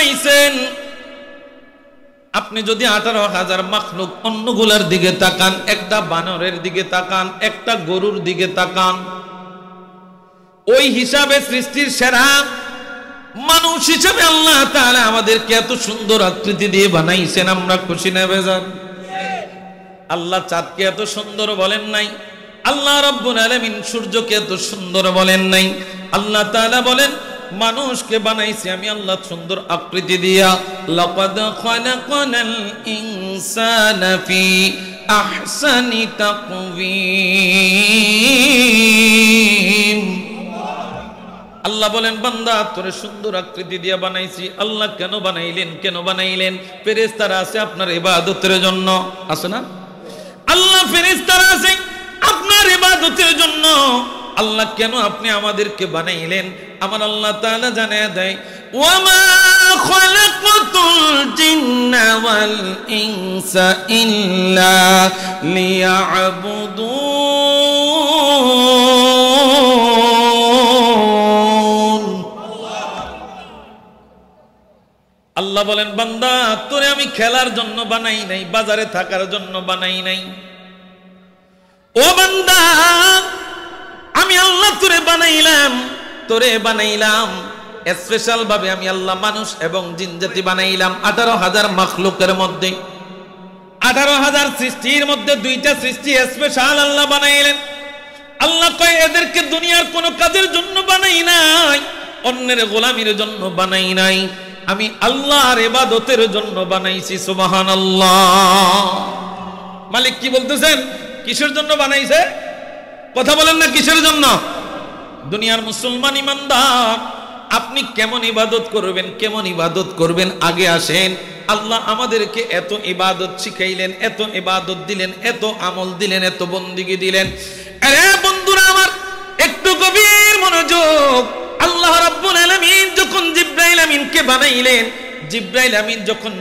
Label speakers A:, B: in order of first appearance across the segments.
A: বানাইছেন। আপনি যদি 18,000 মাখলুক অন্যগুলার দিকে তাকান, একটা বানরের দিকে তাকান, একটা গরুর দিকে তাকান, ওই হিসাবে সৃষ্টির সেরা মানুষ হিসাবে আল্লাহ তাআলা আমাদেরকে এত সুন্দর আকৃতি দিয়ে বানাইছেন। আমরা খুশি না বেজার? আল্লাহ চাঁদকে এত সুন্দর বলেন নাই, আল্লাহ রাব্বুল আলামিন সূর্যকে এত সুন্দর বলেন নাই। আল্লাহ তাআলা বলেন মানুষকে বানাইছি আমি আল্লাহ সুন্দর আকৃতি দিয়া। লাকাদ খালাকানাল ইনসানা ফি আহসানি তাকওয়িম। আল্লাহ বলেন বান্দা তোরে সুন্দর আকৃতি দিয়া বানাইছি। আল্লাহ কেন বানাইলেন? কেন বানাইলেন? ফেরেশতারা আছে আপনার ইবাদতের জন্য, আছে না? আল্লাহ ফেরেশতারা আছে আপনার ইবাদতের জন্য। আল্লাহ কেন আপনি আমাদেরকে বানাইলেন? আমার আল্লাহ তাআলা জানায় দেয়, ওয়ামা খালাকাতুল জিন্না ওয়াল ইনসা ইল্লা লিয়াবুদুন। আল্লাহ বলেন বান্দা তোরে আমি খেলার জন্য বানাই নাই, বাজারে থাকার জন্য বানাই নাই। ও বান্দা আমি আল্লাহ তোরে বানাইলাম স্পেশাল ভাবে। আমি আল্লাহ মানুষ এবং জিন জাতি বানাইলাম 18,000 মাখলুকের মধ্যে। 18,000 সৃষ্টির মধ্যে দুইটা সৃষ্টি স্পেশাল আল্লাহ বানাইলেন। আল্লাহ কয় এদেরকে দুনিয়ার কোনো কাজের জন্য বানাই নাই, অন্যের গোলামির জন্য বানাই নাই, আমি আল্লাহর ইবাদতের জন্য বানাইছি। সুবহানাল্লাহ। মালিক কি বলতেছেন? কিসের জন্য বানাইছে? কথা বলেন না, কিসের জন্য? দুনিয়ার মুসলমান ইমানদার আপনি কেমন ইবাদত করবেন, কেমন ইবাদত করবেন আগে আসেন। আল্লাহ আমাদেরকে এত ইবাদত শিখাইলেন, এত ইবাদত দিলেন, এত আমল দিলেন, এত বন্দিগি দিলেন। আরে বন্ধুরা আমার একটু গভীর মনোযোগ। আল্লাহ রাব্বুল আলামিন যখন জিবরাইল আমিনকে বানাইলেন, জিবরাইল আমিন যখন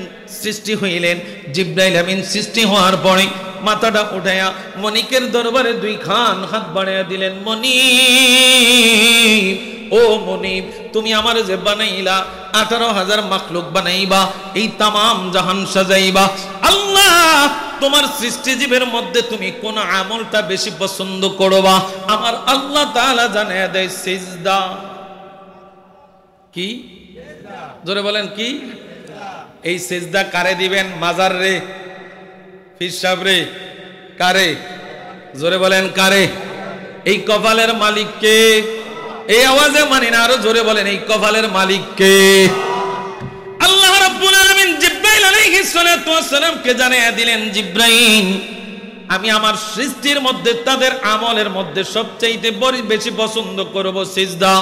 A: সৃষ্টি হইলেন, জিবরাইল আমিন সৃষ্টি হওয়ার পরে মাথাটা উঠায়া মনিকের দরবারে দুইখান হাত বাড়াইয়া দিলেন। মনিব, ও মনিব, তুমি আমার যে বানাইলা 18,000 মাখলুক বানাইবা, এই তামাম জাহান সাজাইবা, আল্লাহ তোমার সৃষ্টিজীবের মধ্যে তুমি কোন আমলটা বেশি পছন্দ করবা? আমার আল্লাহ তাআলা জানায়া দেয় সিজদা। কি? জোরে বলেন কি? এই সিজদা কারে দিবেন? মাজার রে, পীর সাহেব রে, কারে? জোরে বলেন কারে? এই কপালের মালিক কে? এই আওয়াজে মানি না, আরো জোরে বলেন এই কপালের মালিক কে? আল্লাহ রাব্বুল আলামিন জিবরাইল আলাইহিস সালাতু ওয়াস সালামকে জানিয়ে দিলেন, জিবরাইল আমি আমার সৃষ্টির মধ্যে তাদের আমলের মধ্যে সবচেয়ে বেশি পছন্দ করব সিজদা।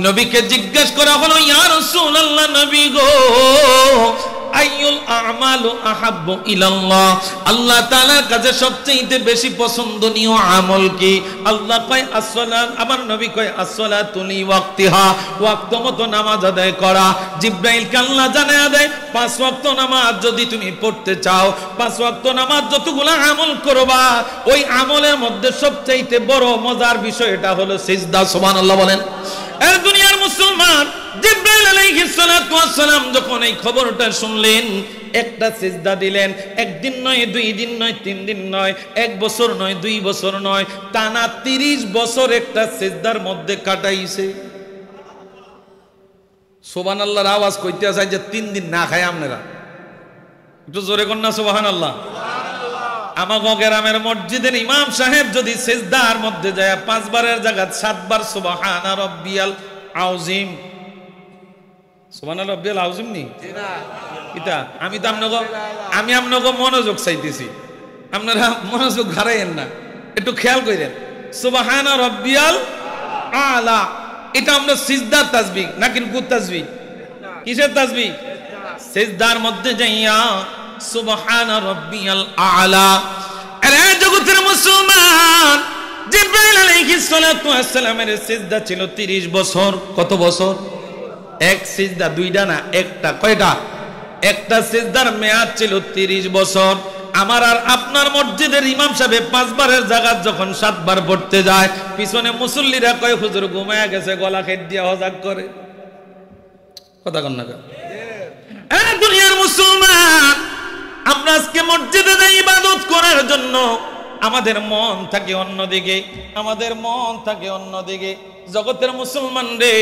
A: নবীকে জিজ্ঞেস করা হলো, ইয়া রাসূলুল্লাহ, নবী গো আইয়ুল আমালু আহাব্বু ইলাল্লাহ, আল্লাহ তাআলার কাছে সবচেয়ে বেশি পছন্দনীয় আমল কি? আল্লাহ কয় as-সালাত, আমার নবী কয় as-সালাতু লি ওয়াক্তিহা, ওয়াক্ত মতো নামাজ আদায় করা। জিবরাইলকে আল্লাহ জানায়া দেয় 5 ওয়াক্ত নামাজ যদি তুমি পড়তে চাও, 5 ওয়াক্ত নামাজ যতগুলো আমল করবা, ওই আমলের মধ্যে সবচেয়ে বড় মজার বিষয় এটা হলো সিজদা। সুবহানাল্লাহ বলেন। এই দুনিয়ার মুসলমান জিবরাইল আলাইহিস সালাতু ওয়াস সালাম যখন এই খবরটা শুনলেন, একটা সিজদা দিলেন। একদিন নয়, 2 দিন নয়, 3 দিন নয়, 1 বছর নয়, 2 বছর নয়, টানা 30 বছর একটা সিজদার মধ্যে কাটাইছে। সুবহানাল্লাহর আওয়াজ কইতে চাই যে 3 দিন না খায় আপনারা, একটু জোরে কর না সুবহানাল্লাহ। আমাগো গ্রামের মসজিদের ইমাম সাহেব যদি সিজদার মধ্যে যায় 5 বারের জায়গা 7 বার সুবহানা রাব্বিয়াল আযীম, সুবহানা রাব্বিয়াল আযীম নি এটা আমি তো আপনাকে মনোযোগ চাইতেছি, আপনারা মনোযোগ হারাইয়েন না, একটু খেয়াল করেন। সুবহানা রাব্বিয়াল আলা, এটা আমরা সিজদার তাসবিহ না কিন্তু তাসবিহ? কিসের তাসবিহ? সিজদার মধ্যে যাইয়া সুবহানা রাব্বিয়াল আলা। আরে জগতের মুসলমান, জিবরাইল আলাইহিস সালাতু ওয়াস সালামের সিজদা ছিল 30 বছর। কত বছর? এক সিজদা, দুইটা না, একটা। কয়টা? একটা সিজদার মেয়াদ ছিল 30 বছর। আমার আর আপনার মসজিদের ইমাম সাহেব 5 বারের জায়গা যখন 7 বার পড়তে যায়, পিছনে মুসল্লিরা কয় হুজুর ঘুমায়া গেছে, গলা খেট দিয়া হজাক করে। কথা কন না? দুনিয়ার মুসলমান, আমরা আজকে মসজিদে যাই ইবাদত করার জন্য, আমাদের মন থাকে অন্যদিকে, আমাদের মন থাকে অন্যদিকে। জগতের মুসলমান রে,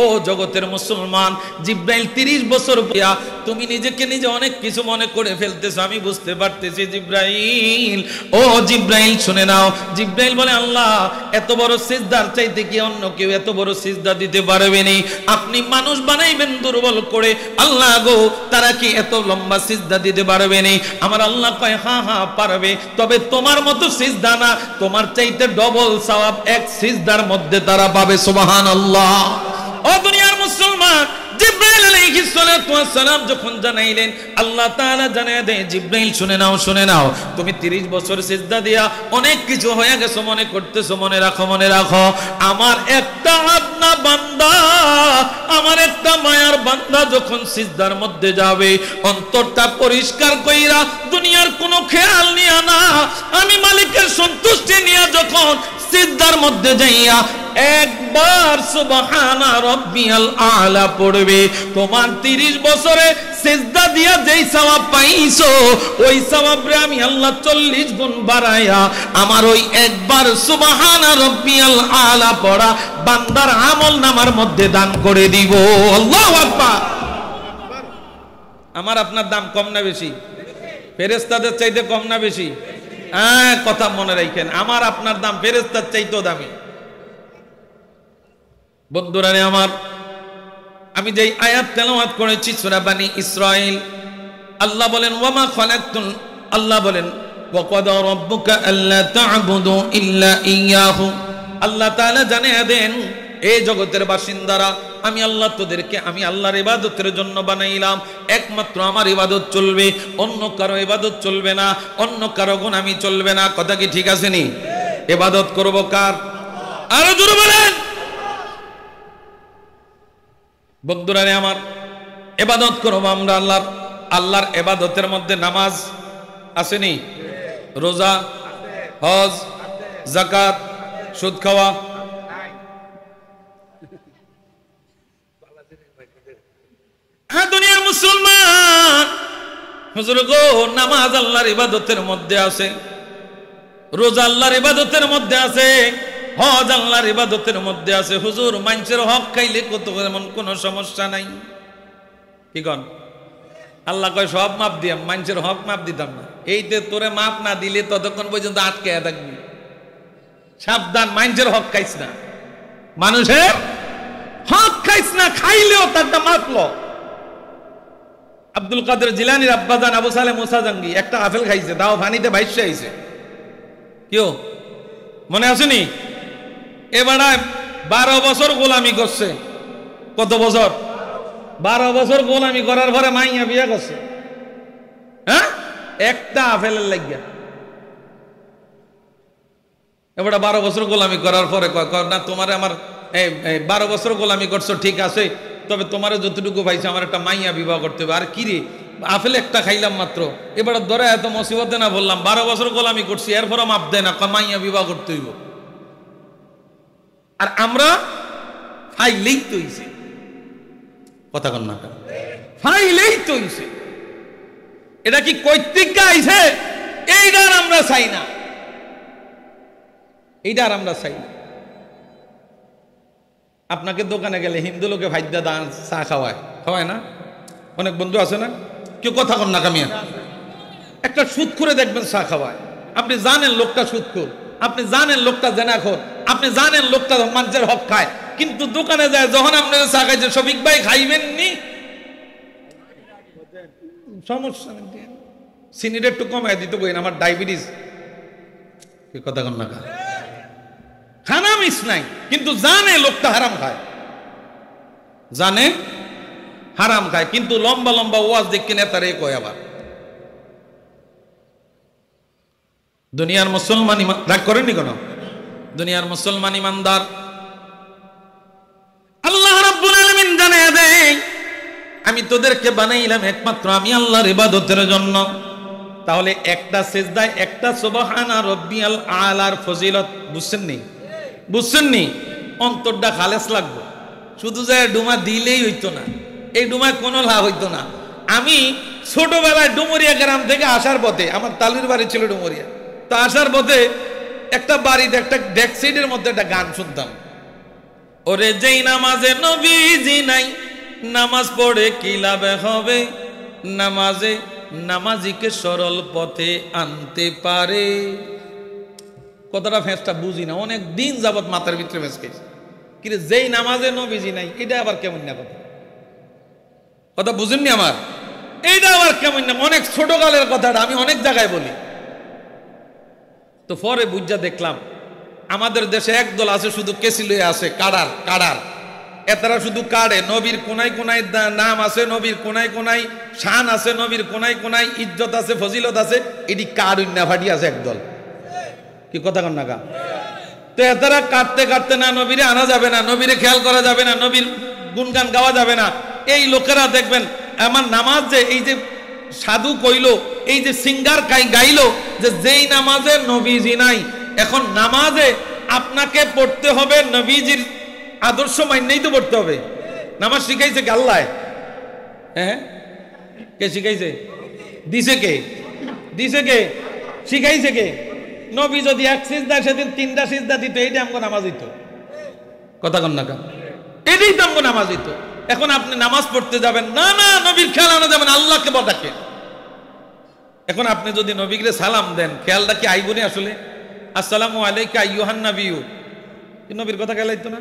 A: ও জগতের মুসলমান, জিব্রাইল 30 বছর পরে তুমি নিজেকে নিজে অনেক কিছু মনে করে ফেলতেছো, আমি বুঝতে পারতেছি জিব্রাইল। ও জিব্রাইল শুনে নাও। জিব্রাইল বলে, আল্লাহ এত বড় সিজদার চাইতে কি অন্য কেউ এত বড় সিজদা দিতে পারবে না? আপনি মানুষ বানাইবেন দুর্বল করে, আল্লাহ গো তারা কি এত লম্বা সিজদা দিতে পারবে না? আমার আল্লাহ কয়, হ্যাঁ হ্যাঁ পারবে, তবে তোমার মতো সিজদা না, তোমার চাইতে ডবল সওয়াব এক সিজদার মধ্যে তারা পাবে। সুবহানাল্লাহ। ও দুনিয়ার মুসলমান, জিব্রাইল আলাইহিস সালাতু ওয়াস সালাম যখন জানাইলেন, আল্লাহ তাআলা জানায় দেয়, জিব্রাইল শুনে নাও, শুনে নাও, তুমি 30 বছর সিজদা দিয়া অনেক কিছু হয়ে গেছো মনে করতেছো, মনে রাখো, মনে রাখো, আমার একটা আপনা বান্দা, আমার একটা মায়ার বান্দা যখন সিজদার মধ্যে যাবে, অন্তরটা পরিষ্কার কইরা দুনিয়ার কোনো খেয়াল নিয়া না, আমি মালিকের সন্তুষ্টি নিয়া যখন সিজদার মধ্যে যাইয়া একবার সুবহানা রাব্বিয়াল আলা পড়বে, তোমার 30 বছরে সিজদা দিয়া যেই সওয়াব পাইছো, ওই সওয়াবরে আমি আল্লাহ 40 গুণ বাড়ায়া আমার ওই একবার সুবহানা রাব্বিয়াল আলা পড়া বান্দার আমলনামার মধ্যে দান করে দিব। আল্লাহু আকবার। আমার আপনার দাম কম না বেশি? ফেরেশতাদের চাইতে কম না বেশি? কথা মনে রাখেন, আমার আপনার দাম ফেরেশতার চাইতেও দামি। বন্ধুরা রে আমার, আমি যেই আয়াত তেলাওয়াত করেছি সূরা বানি ইসরাইল, আল্লাহ বলেন ওয়ামা খালাকতুল, আল্লাহ বলেন ওয়া ক্বাদা রাব্বুকা আল্লা তা'বুদু ইল্লা ইয়াহু, আল্লাহ তাআলা জানিয়ে দেন, এই জগতের বাসিন্দারা, আমি আল্লাহ তোদেরকে আমি আল্লাহর ইবাদতের জন্য বানাইলাম, একমাত্র আমার ইবাদত চলবে, অন্য কারো ইবাদত চলবে না, অন্য কারো গোলামি চলবে না। কথা কি ঠিক আছে নি? ইবাদত করব কার? আরো জোরে বলেন। বন্ধুরা রে আমার, ইবাদত করব আমরা আল্লাহর। আল্লাহর ইবাদতের মধ্যে নামাজ আসেনি, রোজা, হজ, যাকাত, সুদ খাওয়া, দুনিয়ার মুসলমান, হুজুর গো নামাজ আল্লাহর ইবাদতের মধ্যে আছে, রোজা আল্লাহর ইবাদতের মধ্যে আছে, হজ আল্লাহর ইবাদতের মধ্যে আছে। হুজুর মানুষের হক খাইলে কত এমন কোনো সমস্যা নাই, কি কন? আল্লাহ কয় সব মাপ দিয়াম, মানুষের হক মাপ দিতাম না। এইতে তোরে মাপ না দিলে ততক্ষণ পর্যন্ত আটকে থাকবি। সাবধান, মানুষের হক খাইস না, মানুষের হক খাইস না, খাইলেও তারটা মাপলো। আব্দুল কাদের জিলানীর আব্বাজান আবু সালেহ মুসা জাঙ্গি একটা আপেল খাইছে, দাও পানিতে ভাইসে আইছে, কেউ মনে আসেনি? এবারে 12 বছর গোলামি করছে। কত বছর? 12 বছর গোলামি করার পরে মাইয়া বিয়া করছে, হ্যাঁ, একটা আপেলের লাগিয়া। এবারে 12 বছর গোলামি করার পরে না, তোমার আমার 12 বছর গোলামি করছো ঠিক আছে, তবে তোমার যতটুকু পাইছে আমার একটা মাইয়া বিবাহ করতে হবে। আর কি রে, আপেল একটা খাইলাম মাত্র, এবারে ধরে এত মুসিবতে না বললাম 12 বছর গোলামি করছি, এরপরও মাপ দেয় না, মাইয়া বিবাহ করতে হইব। আর আমরা ফাইলেই তো হইছে, কথা কন না, ফাইলেই তো হইছে। এটা কি কর্তৃক আইছে? এইটার আমরা চাই না, এইটার আমরা চাই না। আপনাকে দোকানে গেলে হিন্দু লোকে ভাইদা দান চা খাওয়ায়, খাওয়ায় না? অনেক বন্ধু আছে না, কেউ কথা কন না কামিয়া। একটা সুদখোরে দেখবেন চা খাওয়ায়, আপনি জানেন লোকটা সুদখোর, আপনি জানেন লোকটা জেনাখোর, আপনি জানেন লোকটা মানুষের হক খায়, কিন্তু দোকানে যায় যখন আপনার চা খাইছে, শফিক ভাই খাইবেন নি, সমস্যা নেই, চিনিটা একটু কমাই দিতে কইন, আমার ডায়াবেটিস। কথা কন না, খানা মিস নাই, কিন্তু জানে লোকটা হারাম খায়, জানে হারাম খায়, কিন্তু লম্বা লম্বা ওয়াজ দেখে নেতারে কয়। আবার দুনিয়ার মুসলমান রাগ করেননি কেন? দুনিয়ার মুসলমান ইমানদার, আল্লাহ রাব্বুল আলামিন জানায় দেয়, আমি তোদেরকে বানাইলাম একমাত্র আমি আল্লাহর ইবাদতের জন্য। তাহলে একটা সিজদায় একটা সুবহানা রাব্বিয়াল আলার ফজিলত বুঝছেন নি? বুঝছেন নি? অন্তরটা খালেস লাগবে, শুধু যায় ডুমা দিলেই হইতো না, এই ডুমায় কোনো লাভ হইতো না। আমি ছোটবেলায় ডুমুরিয়া গ্রাম থেকে আসার পথে, আমার তালুর বাড়ি ছিল ডুমুরিয়া, তো আসার পথে একটা বাড়িতে একটা ডেস্ক মধ্যে একটা গান শুনতাম, ওরে যেই নামাজে নবীজি নাই নামাজ পড়ে কি লাভ হবে, নামাজে নামাজিকে সরল পথে আনতে পারে। কতটা ফেঁসটা বুঝি না, অনেক দিন যাবত মাথার ভিতরে ফেঁস খেয়েছে, কিন্তু যেই নামাজে নবীজি নাই এটা আবার কেমন না কথা, কথা বুঝেননি আমার, এইটা আবার কেমন না, অনেক ছোটকালের কথাটা আমি অনেক জায়গায় বলি। তো পরে বুঝা দেখলাম আমাদের দেশে একদল আছে শুধু কেসিলয়ে আছে, কাড়ার কাড়ার, এতারা শুধু কাড়ে, নবীর কোনায় কোনায় নাম আছে, নবীর কোনায় কোনায় শান আছে, নবীর কোনায় কোনায় ইজ্জত আছে, ফজিলত আছে, এটি কাড়ুন্না ফাটি আছে একদল, কি কথা কন না কা। তো এতারা কাটতে কাটতে না নবীরে আনা যাবে না, নবীরে খেয়াল করা যাবে না, নবীর গুণগান গাওয়া যাবে না, এই লোকেরা দেখবেন আমার নামাজ যে এই যে সাধু কইলো, এই যে সিঙ্গার গাইলো যে যেই নামাজে নবীজি নাই, এখন নামাজে আপনাকে পড়তে হবে নবীজির আদর্শ মাইনেই তো পড়তে হবে। নামাজ শিখাইছে কে? আল্লাহ। হ্যাঁ, কে শিখাইছে? দিছে কে? দিছে কে? শিখাইছে কে? নবী যদি এক সিজদা সেদিন 3টা সিজদা দিত, এইটা আমগো নামাজ হইতো, কথা কন না কা, এটাই তো আমগো নামাজ হইতো। এখন আপনি নামাজ পড়তে যাবেন না, না নবীর খেয়াল আনা যাবেন, আল্লাহকে বদাকে। এখন আপনি যদি নবীকে সালাম দেন, খেয়ালটা কি আইবনি আসলে? আসসালামু আলাইকা আইয়ুহান নাবিয়্যু, নবীর কথা খেয়াল আইতো না?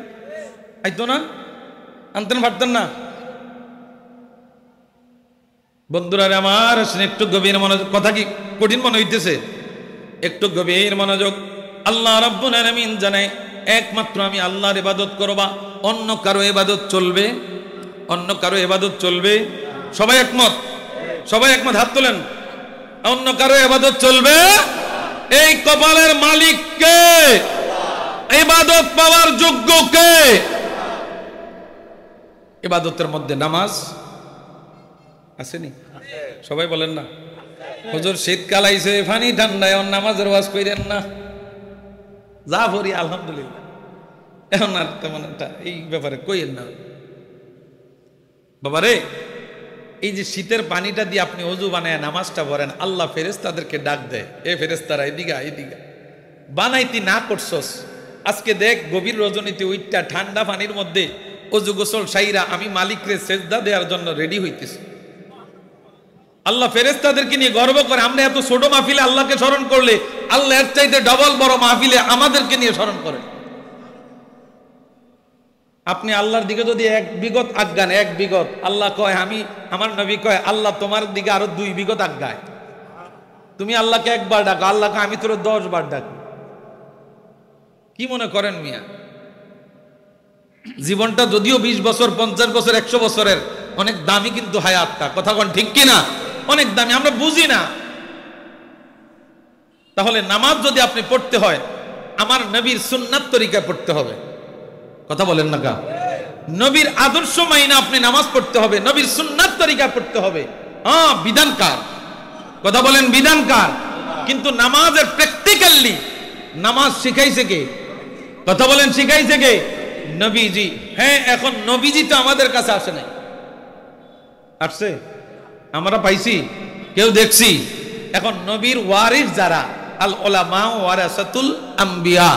A: আইতো না? আনতেন পারতেন না? বন্ধুরা আমার, একটু গভীর মনোযোগ, কথা কি কঠিন মনে হইতেছে? একটু গভীর মনোযোগ। আল্লাহ রাব্বুল আলামিন জানায় একমাত্র আমি আল্লাহর ইবাদত করবা, অন্য কারো ইবাদত চলবে? অন্য কারো ইবাদত চলবে? সবাই একমত? সবাই একমত, হাত তোলেন। অন্য কারো ইবাদত চলবে? এই কপালের মালিক কে? ইবাদত পাওয়ার যোগ্য কে? ইবাদতের মধ্যে নামাজ আসেনি? সবাই বলেন না, হুজুর শীতকাল আইছে, পানি ঠান্ডায় নামাজের ওয়াজ কইরেন না, যা ভরি আলহামদুলিল্লাহ, এখন আর তেমন একটা এই ব্যাপারে কইেন না বাবারে। এই যে শীতের পানিটা দিয়ে আপনি ওযু বানায় নামাজটা পড়েন, আল্লাহ ফেরেশতাদেরকে ডাক দেয়, এ ফেরেশতারা এদিকে এদিকে, বানাইতি না করছস, আজকে দেখ গভীর রজনীতে উইটটা ঠান্ডা পানির মধ্যে ওযু গোসল সাইরা আমি মালিকরে সেজদা দেওয়ার জন্য রেডি হইতেছি। আল্লাহ ফেরেশতাদেরকে নিয়ে গর্ব করে, আমরা এত ছোট মাহফিলে আল্লাহকে স্মরণ করলে আল্লাহ এর চাইতে ডবল বড় মাহফিলে আমাদেরকে নিয়ে স্মরণ করেন। আপনি আল্লাহর দিকে যদি 1 বিগত আজ্ঞান, 1 বিগত, আল্লাহ কয়, আমি আমার নবী কয় আল্লাহ তোমার দিকে আরো 2 বিগত আজ্ঞায়। তুমি আল্লাহকে 1 বার ডাকো, আল্লাহকে আমি তোর 10 বার ডাকি। কি মনে করেন মিয়া? জীবনটা যদিও 20 বছর, 50 বছর, 100 বছরের, অনেক দামি কিন্তু হায়াতটা, কথা কোন ঠিক কিনা? অনেক দামি, আমরা বুঝি না। তাহলে নামাজ যদি আপনি পড়তে হয় আমার নবীর সুন্নাত তরিকায় পড়তে হবে, কথা বলেন না কা? নবীর আদর্শ মাইনা আপনি নামাজ পড়তে হবে, নবীর সুন্নাত তরিকায় পড়তে হবে। হ্যাঁ, বিধানকার, কথা বলেন বিধানকার, কিন্তু নামাজের প্র্যাকটিক্যালি নামাজ শিখাইছে কে? কথা বলেন শিখাইছে কে? নবীজি। হ্যাঁ, এখন নবীজি তো আমাদের কাছে আসে নাই, আসছে? আমরা পাইছি, কেউ দেখছি? এখন নবীর ওয়ারিস যারা, আল উলামা ওয়ারাসাতুল আম্বিয়া,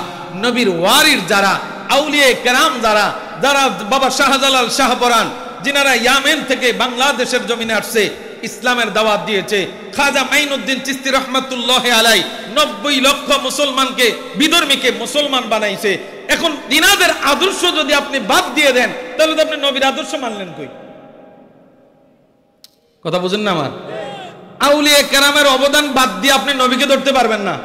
A: নবীর ওয়ারিস যারা, আউলিয়া কেরাম যারা, যারা বাবা শাহজালাল শাহপরান, যিনারা ইয়ামেন থেকে বাংলাদেশের জমিনে আসছে, ইসলামের দাওয়াত দিয়েছে, খাজা মাইনুদ্দিন চিশতি রহমাতুল্লাহ আলাই 90 লক্ষ মুসলমানকে, বিধর্মীকে মুসলমান বানাইছে। এখন দিনাদের আদর্শ যদি আপনি বাদ দিয়ে দেন, তাহলে তো আপনি নবীর আদর্শ মানলেন কই? কথা বুঝেন না আমার? আউলিয়া কেরামের অবদান বাদ দিয়ে আপনি নবীকে ধরতে পারবেন না।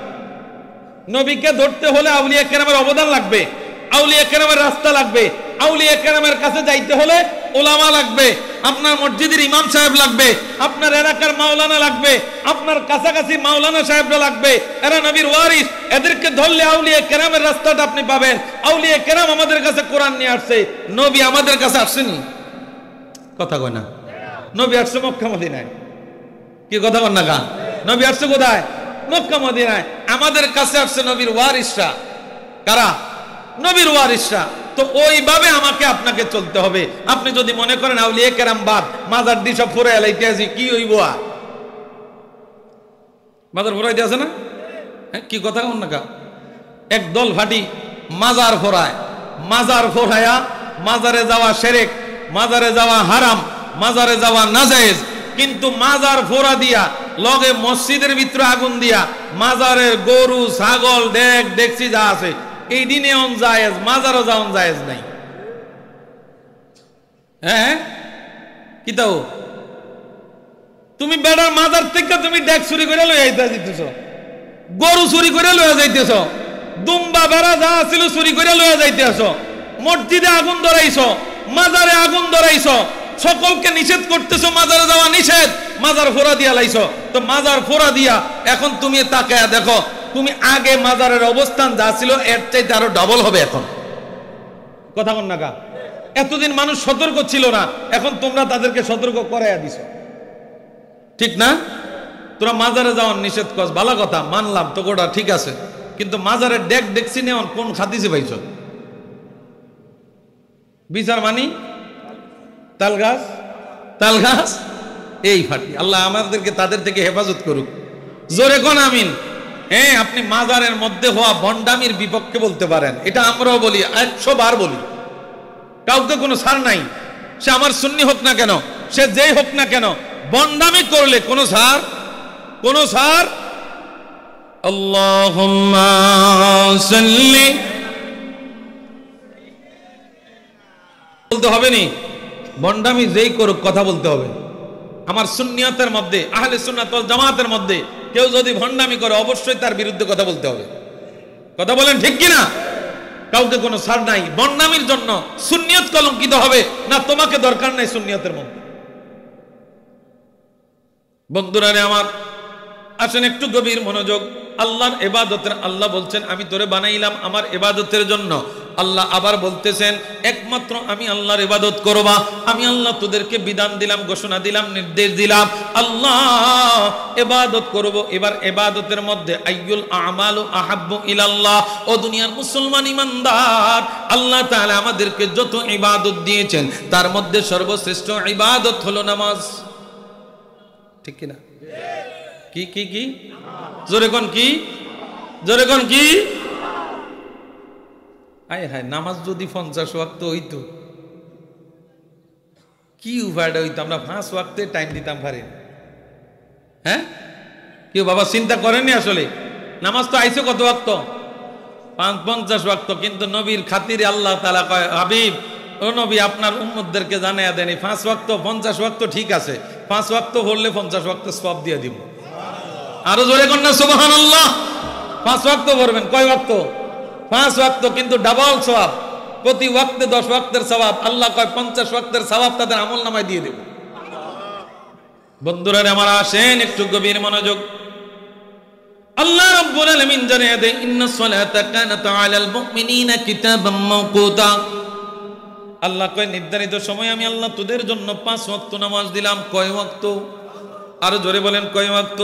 A: নবীকে ধরতে হলে আউলিয়া কেরামের অবদান লাগবে, আউলিয়া কেরামের রাস্তা লাগবে, আউলিয়া কেরামের কাছে যাইতে হলে ওলামা লাগবে, আপনার মসজিদের ইমাম সাহেব লাগবে, আপনার এলাকার মাওলানা লাগবে, আপনার কাছাকাছি মাওলানা সাহেবরা লাগবে, এরা নবীর ওয়ারিস, এদেরকে ধরলে আউলিয়া কেরামের রাস্তাটা আপনি পাবেন। আউলিয়া কেরাম আমাদের কাছে কোরআন নিয়ে আসছে, নবী আমাদের কাছে আসেনি, কথা কয় না? নবী আসছে মক্কা মদিনায়, কি কথা বল না গা? নবী আসছে কোথায়? মক্কা মদিনায়। আমাদের কাছে আসছে নবীর ওয়ারিসরা। কারা? নবীর ওয়ারিসরা। তো ওইভাবে আমাকে আপনাকে চলতে হবে। আপনি যদি মনে করেন আউলিয়া কেরাম বাদ মাজার দি সব ফুরাই লাইতে আছি, কি হইব? মাজার ফুরাইতে আছে না? কি কথা কোন না? এক দল ফাটি মাজার ফোরায়, মাজার ফোরায়া মাজারে যাওয়া শিরক, মাজারে যাওয়া হারাম, মাজারে যাওয়া নাজায়েজ। কিন্তু মাজার ফোরা দিয়া লগে মসজিদের ভিতরে আগুন দিয়া মাজারের গরু ছাগল দেখছি যা আছে এই দিনে অন জায়েজ, মাজারও যাওন জায়েজ নাই। হ্যাঁ কি তাও তুমি বেড়ার মাজার থেকে তুমি ডেক চুরি করে লইয়া যাইতেছ, গরু চুরি করে লইয়া যাইতেছ, দুম্বা বেড়া যা ছিল চুরি করে লইয়া যাইতেছ, মসজিদে আগুন ধরাইছ, মাজারে আগুন ধরাইছ, সকলকে নিষেধ করতেছো মাজারে যাওয়া নিষেধ, মাজার ফোরা দিয়া লাইছো। তো মাজার ফোরা দিয়া এখন তুমি তাকায়া দেখো, তুমি আগে মাজারের অবস্থান যা ছিল এর চাইতে আরো ডবল হবে এখন। কথা কোন না? এতদিন মানুষ সতর্ক ছিল না, এখন তোমরা তাদেরকে সতর্ক করাইয়া দিছো, ঠিক না? তোরা মাজারে যাওয়ার নিষেধ কর, ভালো কথা, মানলাম তো গোটা ঠিক আছে, কিন্তু মাজারের দেখছি নেওয়ার কোন খাতিছে পাইছ? বিচার মানি তাল গাছ এই ফাটি। আল্লাহ আমাদেরকে তাদের থেকে হেফাজত করুক, জোরে কোন আমিন। হ্যাঁ, আপনি মাজারের মধ্যে হওয়া ভণ্ডামির বিপক্ষে বলতে পারেন, এটা আমরাও বলি, 100 বার বলি, কাউকে কোনো ছাড় নাই। সে আমার সুন্নি হোক না কেন, সে যেই হোক না কেন, ভণ্ডামি করলে কোনো ছাড়। আল্লাহুম্মা সাল্লি বলতে হবে নি, ভণ্ডামি যেই করুক কথা বলতে হবে। আমার সুন্নিয়তের মধ্যে, আহলে সুন্নাত ওয়াল জামাতের মধ্যে কেউ যদি ভণ্ডামি করে অবশ্যই তার বিরুদ্ধে কথা বলতে হবে। কথা বলেন ঠিক কিনা? কাউকে কোনো ছাড় নাই। ভণ্ডামির জন্য সুন্নিয়ত কলঙ্কিত হবে না, তোমাকে দরকার নাই সুন্নিয়তের মধ্যে। বন্ধুরা রে আমার, আসেন একটু গভীর মনোযোগ। আল্লাহর ইবাদতের, আল্লাহ বলছেন আমি তোরে বানাইলাম আমার ইবাদতের জন্য। আল্লাহ আবার বলতেছেন একমাত্র আমি আল্লাহর ইবাদত করবা। আমি আল্লাহ তোদেরকে বিধান দিলাম, ঘোষণা দিলাম, নির্দেশ দিলাম, আল্লাহ ইবাদত করব। এবার ইবাদতের মধ্যে আইয়ুল আমালু আহাব্বু ইলাল্লাহ। ও দুনিয়ার মুসলমান ইমানদার, আল্লাহ তাআলা আমাদেরকে যত ইবাদত দিয়েছেন তার মধ্যে সর্বশ্রেষ্ঠ ইবাদত হলো নামাজ। ঠিক কিনা? কি জোরে কোন কি? জোরে কোন কি? আয় হায়, নামাজ যদি 50 ওয়াক্ত হইতো কি উপায়টা হইতো, আমরা 5 ওয়াক্তে টাইম দিতাম পারি। হ্যাঁ, কেউ বাবা চিন্তা করেনি আসলে? নামাজ তো আইছে কত ওয়াক্ত? 50 ওয়াক্ত। কিন্তু নবীর খাতিরে আল্লাহ তাআলা কয়, হাবিব ও নবী আপনার উম্মতদেরকে জানাইয়া দেন 5 ওয়াক্ত 50 ওয়াক্ত ঠিক আছে, 5 ওয়াক্ত পড়লে 50 ওয়াক্ত সওয়াব দিয়ে দিব। আরো জোরে কন্যা সুবহানাল্লাহ। 5 ওয়াক্ত পড়বেন, কয় ওয়াক্ত? 5 ওয়াক্ত, কিন্তু ডাবল সওয়াব, প্রতি ওয়াক্তে 10 ওয়াক্তের সওয়াব। আল্লাহ কয় 50 ওয়াক্তের সওয়াব তাদের আমলনামায় দিয়ে দেব। বন্ধুরা আমার, আসেন একটু গভীর মনোযোগ। আল্লাহ রাব্বুল আলামিন জানিয়ে দেন ইন্নাস সালাতা কানাত আলাল মুমিনিনা কিতাবাম মাওকুতা। আল্লাহ কয় নির্ধারিত সময় আমি আল্লাহ তোদের জন্য 5 ওয়াক্ত নামাজ দিলাম। কয় ওয়াক্ত? আরো জোরে বলেন, কয় ওয়াক্ত?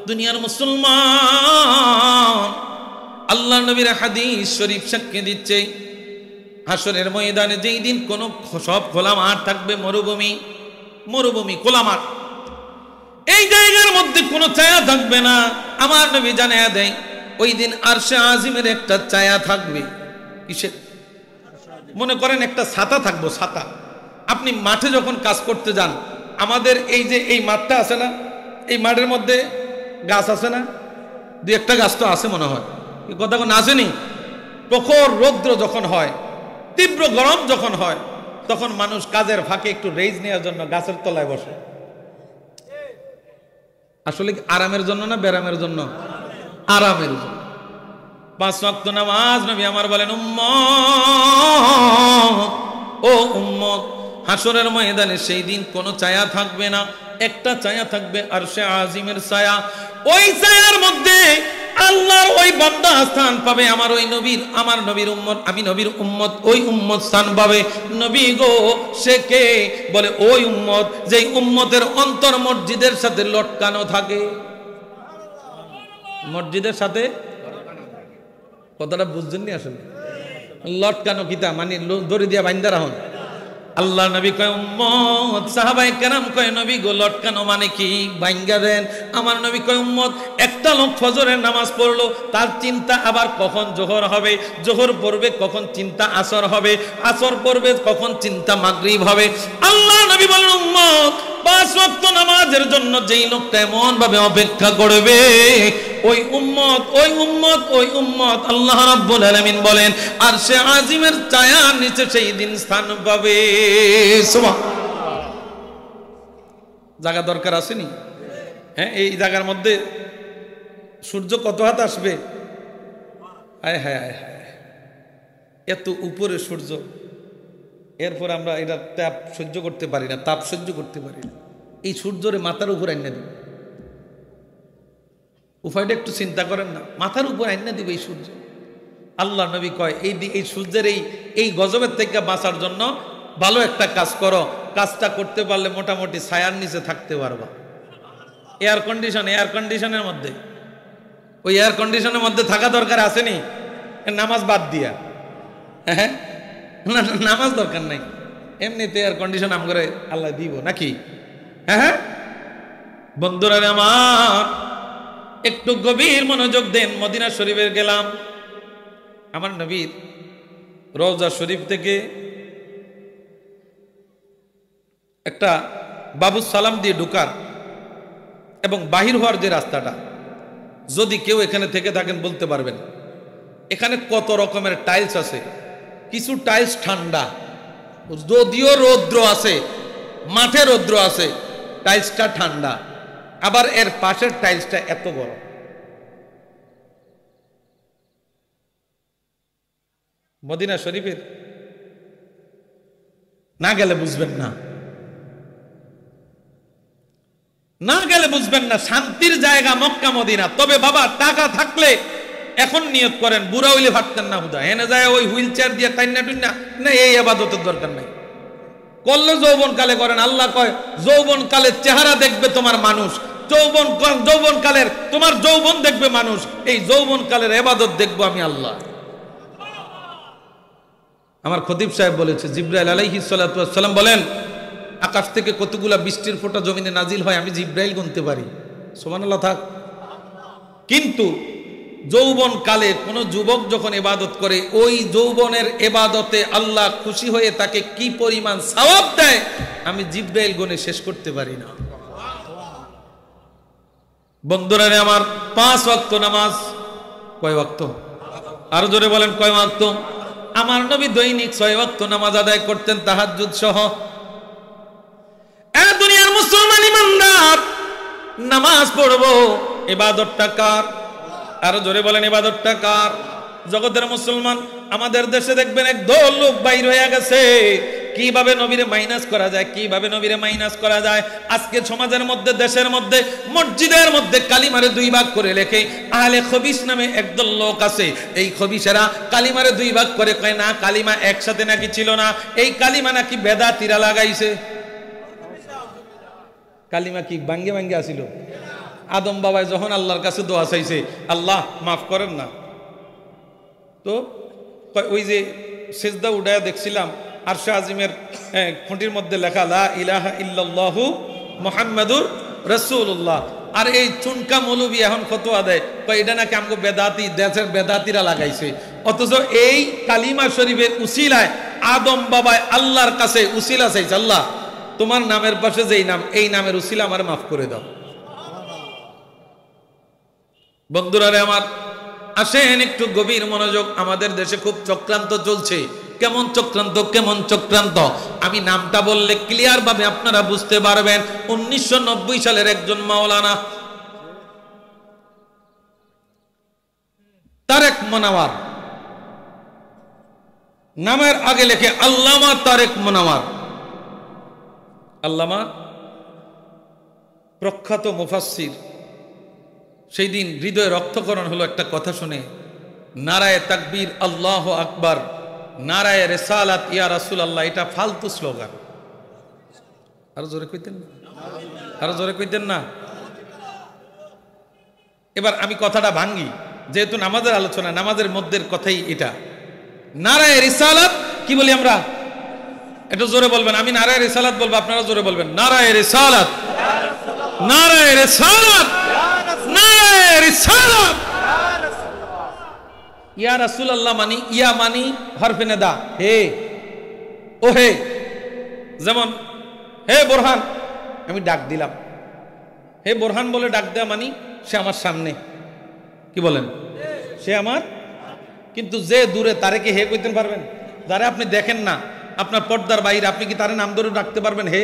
A: দুনিয়ার মুসলমান, আল্লাহ নবীর হাদিস শরীফ সাক্ষ্য দিচ্ছে হাসরের ময়দানে যেই দিন কোন সব খোলা মাঠ থাকবে, মরুভূমি খোলা মাঠ, এই জায়গার মধ্যে কোনো ছায়া থাকবে না। আমার নবী জানায়া দেয় ওই দিন আরশে আজিমের একটা ছায়া থাকবে। কিসের? মনে করেন একটা ছাতা থাকবো, ছাতা। আপনি মাঠে যখন কাজ করতে যান, আমাদের এই যে এই মাঠটা আছে না, এই মাঠের মধ্যে গাছ আছে না, 2-1টা গাছ তো আছে মনে হয়, কথা কোনো আসেনি? প্রখর রৌদ্র যখন হয়, তীব্র গরম যখন হয়, তখন মানুষ কাজের ফাঁকে একটু রেইজ নেওয়ার জন্য গাছের তলায় বসে। আসলে আরামের জন্য না ব্যারামের জন্য? আরামের জন্য। 5 ওয়াক্ত নামাজ নবী আমার বলেন, উম্মত ও উম্মত, হাসরের ময়দানে সেই দিন কোনো ছায়া থাকবে না, একটা ছায়া থাকবে আরশে আজিমের ছায়া। ওই ছায়ার মধ্যে আল্লাহর ওই বান্দা স্থান পাবে, আমার ওই নবীর, আমার নবীর উম্মত, আমি নবীর উম্মত, ওই উম্মত স্থান পাবে। নবী গো, সে কে? বলে ওই উম্মত যেই উম্মতের অন্তর মসজিদের সাথে লটকানো থাকে। মসজিদের সাথে, কথাটা বুঝছেন নি আসলে? লটকানো কিতা মানে দড়ি দিয়া বাইন্দা রাখুন। আল্লাহ নবী কয় উম্মত, সাহাবায়ে কেরাম কয় নবী গো লটকানো মানে কি, বাইঙ্গা দেন। আমার নবী কয় উম্মত, একটা লোক ফজরের নামাজ পড়লো, তার চিন্তা আবার কখন জোহর হবে, জোহর পড়বে কখন চিন্তা আসর হবে, আসর পড়বে কখন চিন্তা মাগরিব হবে। আল্লাহ নবী বলেন উম্মত, 5 ওয়াক্ত নামাজের জন্য যেই লোকটা এমন ভাবে অপেক্ষা করবে, ওই উম্মত আল্লাহ রাব্বুল আলামিন বলেন আরশে আজিমের ছায়ার নিচে সেই দিন স্থান পাবে। সুবহানাল্লাহ। জায়গা দরকার আসেনি? হ্যাঁ, এই জায়গার মধ্যে সূর্য কত হাত আসবে? হায় হায় হায় হায়, এত উপরে সূর্য, এরপর আমরা এটা তাপ সহ্য করতে পারি না, তাপ সহ্য করতে পারি না। এই সূর্যরে মাথার উপর আইনা দিব, উপায়টা একটু চিন্তা করেন না, মাথার উপর আইনা দিবে এই সূর্য। আল্লাহ নবী কয় এই সূর্যের এই গজবের থেকে বাঁচার জন্য ভালো একটা কাজ করো, কাজটা করতে পারলে মোটামুটি ছায়ার নিচে থাকতে পারবা। এয়ার কন্ডিশনের মধ্যে, ওই এয়ার কন্ডিশনের মধ্যে থাকা দরকার আসেনি? নামাজ বাদ দিয়া, হ্যাঁ নামাজ দরকার নাই, এমনিতে এয়ার কন্ডিশন আম করে আল্লাহ দিব নাকি? হ্যাঁ বন্ধুরা আমার, একটু গভীর মনোযোগ দেন। মদিনা শরীফে গেলাম, আমার নবীর রওজা শরীফ থেকে একটা বাবুস সালাম দিয়ে ঢুকার এবং বাহির হওয়ার যে রাস্তাটা, যদি কেউ এখানে থেকে থাকেন বলতে পারবেন এখানে কত রকমের টাইলস আছে। কিছু টাইলস ঠান্ডা, যদিও রৌদ্র আছে, মাঠে রৌদ্র আছে, টাইলসটা ঠান্ডা, আবার এর পাশের টাইলসটা এত গরম। মদিনা শরীফের না গেলে বুঝবেন না, না গেলে বুঝবেন না শান্তির জায়গা মক্কা মদিনা। তবে বাবা টাকা থাকলে এখন নিয়ত করেন, বুড়া হইলে ভাবতেন না হুদা এনে যায় ওই হুইল চেয়ার দিয়ে টাইনা টুইনা না, এই আবাদতের দরকার নাই। করলে যৌবন কালে করেন। আল্লাহ কয় যৌবন কালের চেহারা দেখবে তোমার মানুষ, যৌবন কালের তোমার যৌবন দেখবে মানুষ, এই যৌবন কালের ইবাদত দেখবো আমি আল্লাহ। আমার খতিব সাহেব বলেছে জিব্রাইল আলাইহিস সালাতু ওয়াস সালাম বলেন আকাশ থেকে কতগুলা বৃষ্টির ফোঁটা জমিনে নাজিল হয় আমি জিব্রাইল গুনতে পারি। সুবহানাল্লাহ থাক। কিন্তু যৌবন কালে কোন যুবক যখন ইবাদত করে, ওই যৌবনের ইবাদতে আল্লাহ খুশি হয়ে তাকে কি পরিমাণ সওয়াব দেয় আমি জিব্রাইল গুনে শেষ করতে পারি না। বন্ধুরা আমার 5 ওয়াক্ত নামাজ কয় ওয়াক্ত? আরো জোরে বলেন কয় ওয়াক্ত? আমার নবী দৈনিক 6 ওয়াক্ত নামাজ আদায় করতেন তাহাজ্জুদ সহ। এ দুনিয়ার মুসলমান ইমানদার, নামাজ পড়বো, ইবাদতটা কার? আরো জোরে বলেন ইবাদতটা কার? জগতের মুসলমান, আমাদের দেশে দেখবেন একদল লোক বাইর হয়ে গেছে কিভাবে নবীরে মাইনাস করা যায়, কিভাবে নবীরে মাইনাস করা যায়। আজকে সমাজের মধ্যে, দেশের মধ্যে, মসজিদের মধ্যে কালিমারে 2 ভাগ করে লেখে। আহলে খবিস নামে একদল লোক আছে, এই খবিসেরা কালিমারে 2 ভাগ করে কয় না কালিমা একসাথে নাকি ছিল না, এই কালিমা নাকি বেদাতীরা লাগাইছে। কালিমা কি ভাঙ্গে ভাঙ্গে আসিল? আদম বাবাই যখন আল্লাহর কাছে দোয়া চাইছে আল্লাহ মাফ করেন না, তো ওই যে সেজদা উঠায় দেখছিলাম আরশে আজিমের খুঁটির মধ্যে লেখা লা ইলাহা ইল্লাল্লাহু মুহাম্মাদুর রাসূলুল্লাহ। আর এই চুনকা মৌলবি এখন ফতোয়া দেয় এটা নাকি আমগো বেদাতি, দেশের বেদাতিরা লাগাইছে। অথচ এই কালিমা শরীফের উসিলায় আদম বাবাই আল্লাহর কাছে উসিলা চাইছে, আল্লাহ তোমার নামের পাশে যেই নাম, এই নামের উসিলা আমার মাফ করে দাও। বন্ধুরা আমার, আসেন একটু গভীর মনোযোগ। আমাদের দেশে খুব চক্রান্ত চলছে। কেমন চক্রান্ত? কেমন চক্রান্ত আমি নামটা বললে ক্লিয়ার ভাবে আপনারা বুঝতে পারবেন। 1990 সালের একজন মাওলানা তারেক মনোয়ার, নামের আগে লেখে আল্লামা তারেক মনোয়ার। আল্লামা প্রখ্যাত মুফাসসির। সেই দিন হৃদয়ে রক্তকরণ হলো একটা কথা শুনে, নারায়ে তাকবীর আল্লাহু আকবার, নারায়ে রিসালাত ইয়া রাসূলুল্লাহ, এটা ফালতু স্লোগান। আরো জোরে কইতেন না, আরো জোরে কইতেন না। এবার আমি কথাটা ভাঙ্গি, যেহেতু নামাজের আলোচনা, নামাজের মধ্যের কথাই এটা। নারায়ে রিসালাত কি বলি আমরা? একটু জোরে বলবেন। আমি নারায়ে রিসালাত বলবো, আপনারা জোরে বলবেন নারায়ে রিসালাত, নারায়ে রিসালাত, নারায়ে রিসালাত। ইয়া রাসূলুল্লাহ মানি, ইয়া মানি হরফে নিদা, হে, ও হে। যেমন হে বোরহান, আমি ডাক দিলাম, হে বোরহান বলে ডাক দেয়া মানি সে আমার সামনে, কি বলেন, সে আমার। কিন্তু যে দূরে তারে কি হে কইতে পারবেন? যারা আপনি দেখেন না, আপনার পর্দার বাইরে, আপনি কি তারে নাম ধরে ডাকতে পারবেন হে?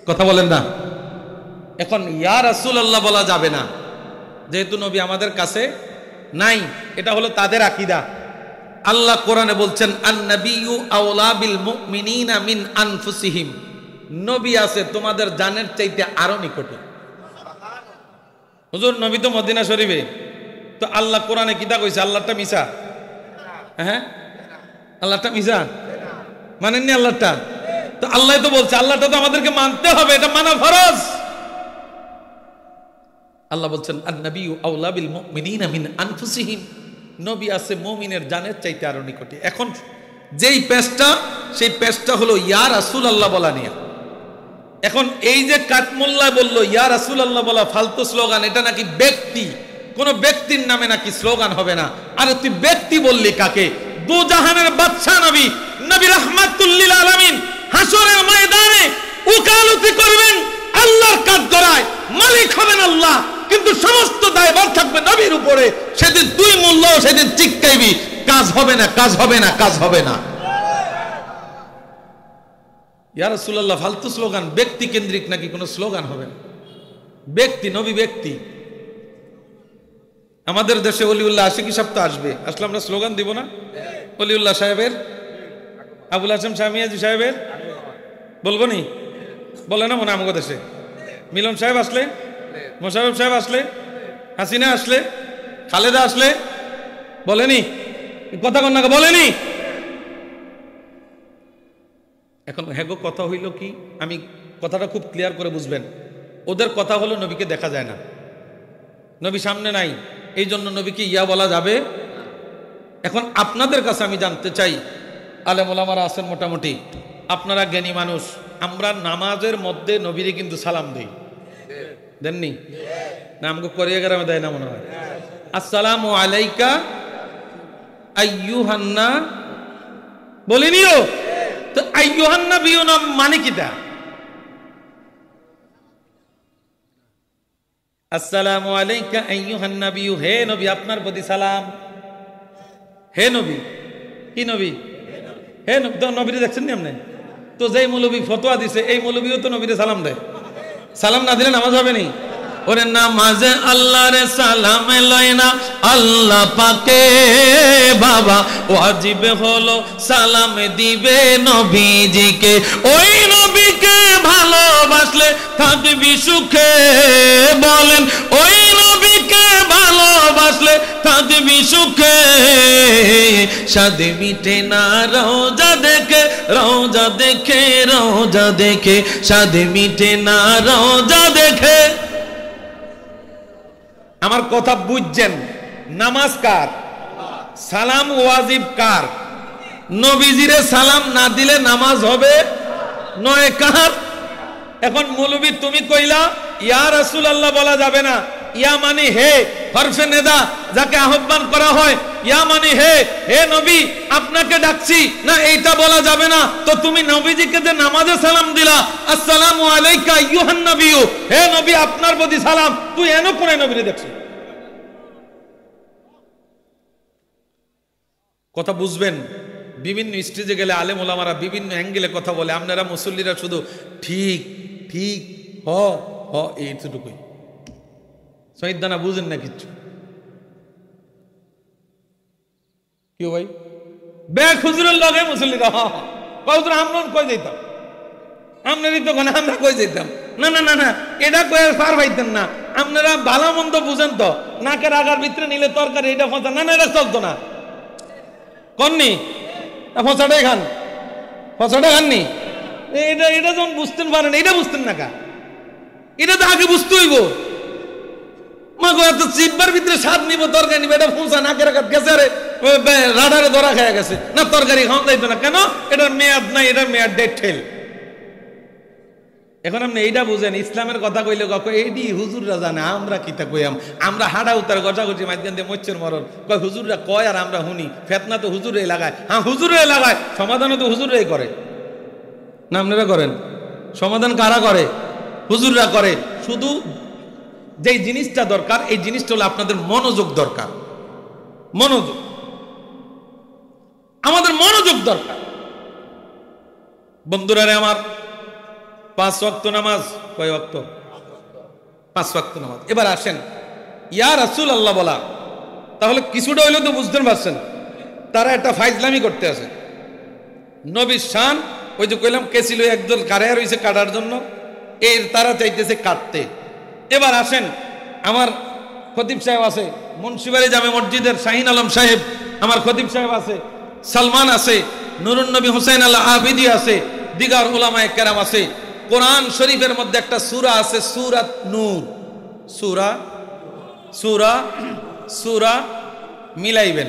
A: কথা বলেন না। এখন ইয়া রাসূলুল্লাহ বলা যাবে না, যেহেতু নবী আমাদের কাছে নাই। এটা হলো তাদের আকীদা। আল্লাহ কোরআনে বলছেন আন-নাবিয়্যু আওলা বিল মুমিনিনা মিন আনফুসিহিম, নবী আছে তোমাদের জানের চাইতে আরো নিকটে। হুজুর নবী তো মদিনা শরীফে, তো আল্লাহ কোরআনে কিতা কইছে? আল্লাহটা মিছা? হ্যাঁ, আল্লাহটা মিছা মানেননি আল্লাহটা? তো আল্লাহ তো বলছে, আল্লাহটা তো আমাদেরকে মানতে হবে, এটা মানা ফরজ। আল্লাহ বলছেন আন-নাবিয়্যু আওলা বিল মুমিনিনা মিন আনফুসিহিম, নবী আছে মুমিনের জানের চাইতে আরো নিকটে। এখন যেই পেশটা, সেই পেশটা হলো ইয়া রাসূলুল্লাহ বলা নিয়ে। এখন এই যে কাটমোল্লা বললো ইয়া রাসূলুল্লাহ বলা ফালতু স্লোগান, এটা নাকি ব্যক্তি, কোন ব্যক্তির নামে নাকি স্লোগান হবে না। আর তুই ব্যক্তি বললি কাকে? দু জাহানের বাদশা নবী, নবী রাহমাতুল লিল আলামিন হাসরের ময়দানে ওকালতি করবেন, আল্লাহর কাজ করায়, মালিক হবেন আল্লাহ, কিন্তু সমস্ত দায়ভার থাকবে নবীর উপরে। সেদিন তুই মূল্য, সেদিন চিৎকাইবি, কাজ হবে না, কাজ হবে না, কাজ হবে না। ইয়া রাসূলুল্লাহ ফালতু স্লোগান, ব্যক্তি কেন্দ্রিক নাকি কোনো স্লোগান হবে না। ব্যক্তি, নবী ব্যক্তি। আমাদের দেশে অলিউল্লাহ আশিকি সপ্তাহ আসবে, আসলে আমরা স্লোগান দিব না? অলিউল্লাহ সাহেবের, আবুল হাসেম শামিয়াজি সাহেবের বলবো নি? বলে না মনে আমাদের দেশে? মিলন সাহেব আসলে, মোশাররফ সাহেব আসলে, হাসিনা আসলে, খালেদা আসলে বলেনি? কথা কন না, বলেনি? এখন হ্যাগো কথা হইল কি, আমি কথাটা খুব ক্লিয়ার করে বুঝবেন। ওদের কথা হলো নবীকে দেখা যায় না, নবী সামনে নাই, এই জন্য নবীকে ইয়া বলা যাবে। এখন আপনাদের কাছে আমি জানতে চাই, আলেম ওলামারা আছেন মোটামুটি, আপনারা জ্ঞানী মানুষ, আমরা নামাজের মধ্যে নবীরে কিন্তু সালাম দেই, দেননি? না আমাকে কোরিয়া গ্রামে দেয় না মনে হয়। আসসালামু আলাইকা আইয়ুহান্না বলিনিও তো, আইয়ুহান্না বিও নাম মানে কিটা? আসসালামু আলাইকা আইয়ুহান নাবিয়্যু, হে নবী আপনার প্রতি সালাম। হে নবী, কি নবী? হে নবী। তো নবীরে দেখছেন নি আপনি? তো যেই মৌলবী ফতোয়া দিছে, এই মৌলবীও তো নবীরে সালাম দেয়। সালাম না দিলে নামাজ হবে নি? ওরে নামাজে আল্লাহরে সালাম লয় না আল্লাহ পাকে বাবা, ওয়াজিব হলো সালাম দিবে নবীজিকে। ওই নবীকে ভালোবাসলে থাকবি সুখে, বলেন ওই নবীকে ভালোবাসলে থাকবি সুখে। সাদ মিটে না রওজা দেখে, রওজা দেখে, রওজা দেখে, সাদ মিটে না রওজা দেখে। আমার কথা বুঝছেন? নামাজ কার? সালাম ওয়াজিব কার? নবীজিরে সালাম না দিলে নামাজ হবে নয় কার? এখন মৌলবী তুমি কইলা ইয়া রাসূলুল্লাহ বলা যাবে না, ইয়া মানে হে, হরফে নেদা যাকে আহ্বান করা হয়, ইয়া মানে হে, হে নবী আপনাকে ডাকছি না, এইটা বলা যাবে না। তো তুমি নবীজিকে যে নামাজে সালাম দিলা, আসসালামু আলাইকা আইয়ুহান নাবিয়্যু, হে নবী আপনার প্রতি সালাম, তুই এনো কোন নবীরে দেখছিস? কথা বুঝবেন? বিভিন্ন স্টেজে গেলে আলেম ওলামারা বিভিন্ন অ্যাঙ্গেলে কথা বলে, আপনারা মুসল্লিরা শুধু ঠিক ঠিক হ হ এইটুকুই, শহীদানা বুঝেন না কিচ্ছু। কি ভাই ব্যাগ হুজুরের লগে মুসল্লিরা হ হুজুর আমরা কই যেতাম, আপনারই তো কোন আমরা কই যেতাম না না না না, এটা কই পার পাইতেন না। আপনারা ভালো মন্দ বুঝেন তো, নাকের আগার ভিতরে নিলে তরকারি এটা ফসা না, না এটা চলতো না। কননি ফসাটাই খান, ফসাটা খাননি, এটা এটা যখন বুঝতেন পারেন, এটা বুঝতেন না কা, এটা তো আগে বুঝতে হইব। মা গো এত চিপবার ভিতরে স্বাদ নিব, তরকারি নিব, এটা ফোঁসা নাকের আঘাত গেছে, আরে রাডারে ধরা খেয়ে গেছে না, তরকারি খাওয়া যাইতো না কেন, এটার মেয়াদ নাই, এটার মেয়াদ ডেট ঠেল। এখন আপনি এইটা বুঝেন, ইসলামের কথা কইলে এইডি হুজুররা জানে, আমরা কিতা কইয়াম, আমরা হাডা উতার গজাগজি মাঝখান দিয়ে মচ্ছের মরণ কয় হুজুররা কয় আর আমরা শুনি, ফেতনা তো হুজুরে লাগায়, হ্যাঁ হুজুরে লাগায়, সমাধানও তো হুজুরাই করে না, আপনারা করেন? সমাধান কারা করে? হুজুররা করে। শুধু যেই জিনিসটা দরকার, এই জিনিসটা হলো আপনাদের মনোযোগ দরকার, মনোযোগ, আমাদের মনোযোগ দরকার। বন্ধুরা রে আমার, 5 ওয়াক্ত নামাজ, কয় ওয়াক্ত? 5 ওয়াক্ত নামাজ। এবার আসেন, ইয়া রাসূলুল্লাহ বলা, তাহলে কিছুটা হইলেও তো বুঝতে পারছেন তারা একটা ফাইজলামি করতে আছে। নবীর শান, ওই যে কইলাম কে ছিল একজন কারে রইছে কাটার জন্য, এর তারা চাইতেছে কাটতে। এবার আসেন, আমার খতিব সাহেব আছে, মুন্সিবাড়ি জামে মসজিদের শাহিন আলম সাহেব, আমার খতিব সাহেব আছে, সালমান আছে, নুরুন নবী হুসাইন আল আবিদি আছে, দিগার উলামায়ে কেরাম আছে। কোরআন শরীফের মধ্যে একটা সূরা আছে, সূরাত নূর, সূরা মিলাইবেন,